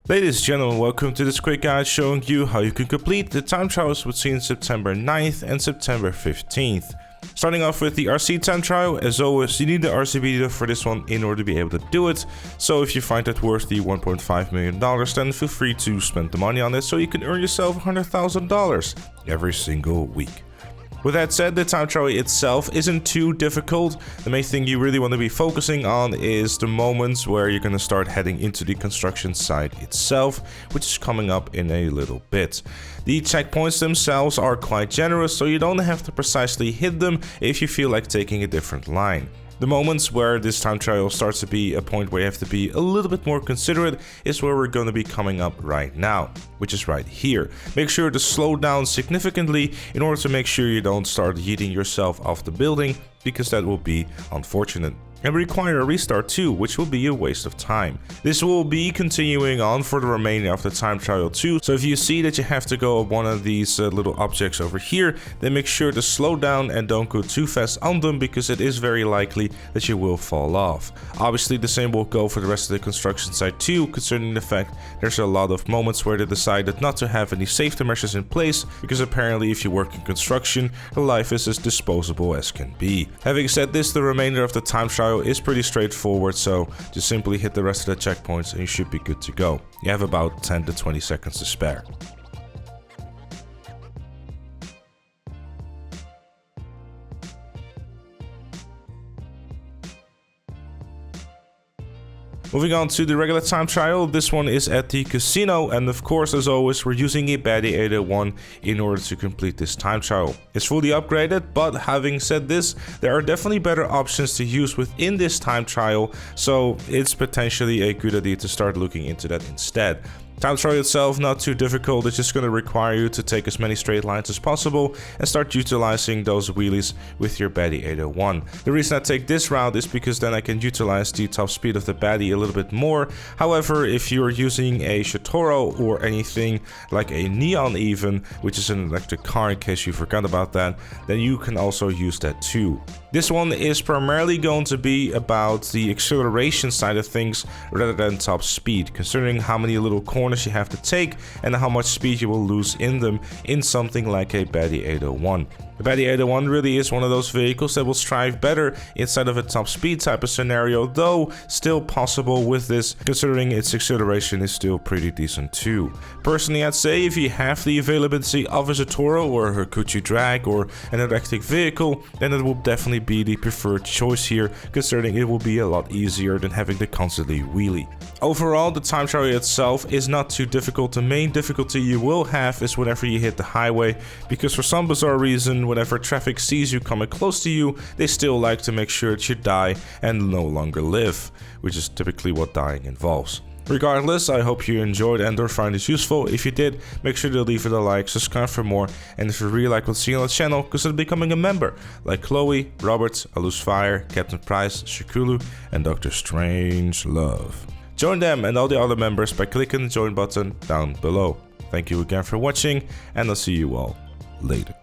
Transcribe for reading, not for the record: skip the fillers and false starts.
Ladies and gentlemen, welcome to this quick guide showing you how you can complete the time trials between September 9th and September 15th. Starting off with the RC time trial, as always, you need the RC video for this one in order to be able to do it. So if you find it worth the $1.5 million, then feel free to spend the money on it so you can earn yourself $100,000 every single week. With that said, the time trial itself isn't too difficult. The main thing you really want to be focusing on is the moments where you're going to start heading into the construction site itself, which is coming up in a little bit. The checkpoints themselves are quite generous, so you don't have to precisely hit them if you feel like taking a different line. The moments where this time trial starts to be a point where you have to be a little bit more considerate is where we're going to be coming up right now, which is right here. Make sure to slow down significantly in order to make sure you don't start yeeting yourself off the building, because that will be unfortunate. And require a restart too, which will be a waste of time. This will be continuing on for the remainder of the time trial too, so if you see that you have to go up one of these little objects over here, then make sure to slow down and don't go too fast on them, because it is very likely that you will fall off. Obviously the same will go for the rest of the construction site too, concerning the fact there's a lot of moments where they decided not to have any safety measures in place, because apparently if you work in construction, the life is as disposable as can be. Having said this, the remainder of the time trial is pretty straightforward, so just simply hit the rest of the checkpoints and you should be good to go. You have about 10 to 20 seconds to spare. Moving on to the regular time trial, this one is at the casino, and of course, as always, we're using a baddie 801 in order to complete this time trial. It's fully upgraded, but having said this, there are definitely better options to use within this time trial, so it's potentially a good idea to start looking into that instead. Time trial itself not too difficult, it's just going to require you to take as many straight lines as possible and start utilizing those wheelies with your baddie 801. The reason I take this route is because then I can utilize the top speed of the baddie a little bit more. However, if you're using a Shotoro or anything like a Neon even, which is an electric car in case you forgot about that, then you can also use that too. This one is primarily going to be about the acceleration side of things rather than top speed, considering how many little corners you have to take and how much speed you will lose in them in something like a baddie 801. The baddie 801 really is one of those vehicles that will strive better inside of a top speed type of scenario, though still possible with this, considering its acceleration is still pretty decent too. Personally, I'd say if you have the availability of a Zotoro or a Kuchi Drag or an electric vehicle, then it will definitely be the preferred choice here, considering it will be a lot easier than having to constantly wheelie. Overall, the time trial itself is not too difficult. The main difficulty you will have is whenever you hit the highway, because for some bizarre reason, whenever traffic sees you coming close to you, they still like to make sure that you die and no longer live, which is typically what dying involves. Regardless, I hope you enjoyed and or find this useful. If you did, make sure to leave it a like, subscribe for more, and if you really like what's seen on the channel, consider becoming a member, like Chloe, Robert, Alus Fire, Captain Price, Shikulu, and Dr. Strangelove. Join them and all the other members by clicking the join button down below. Thank you again for watching, and I'll see you all later.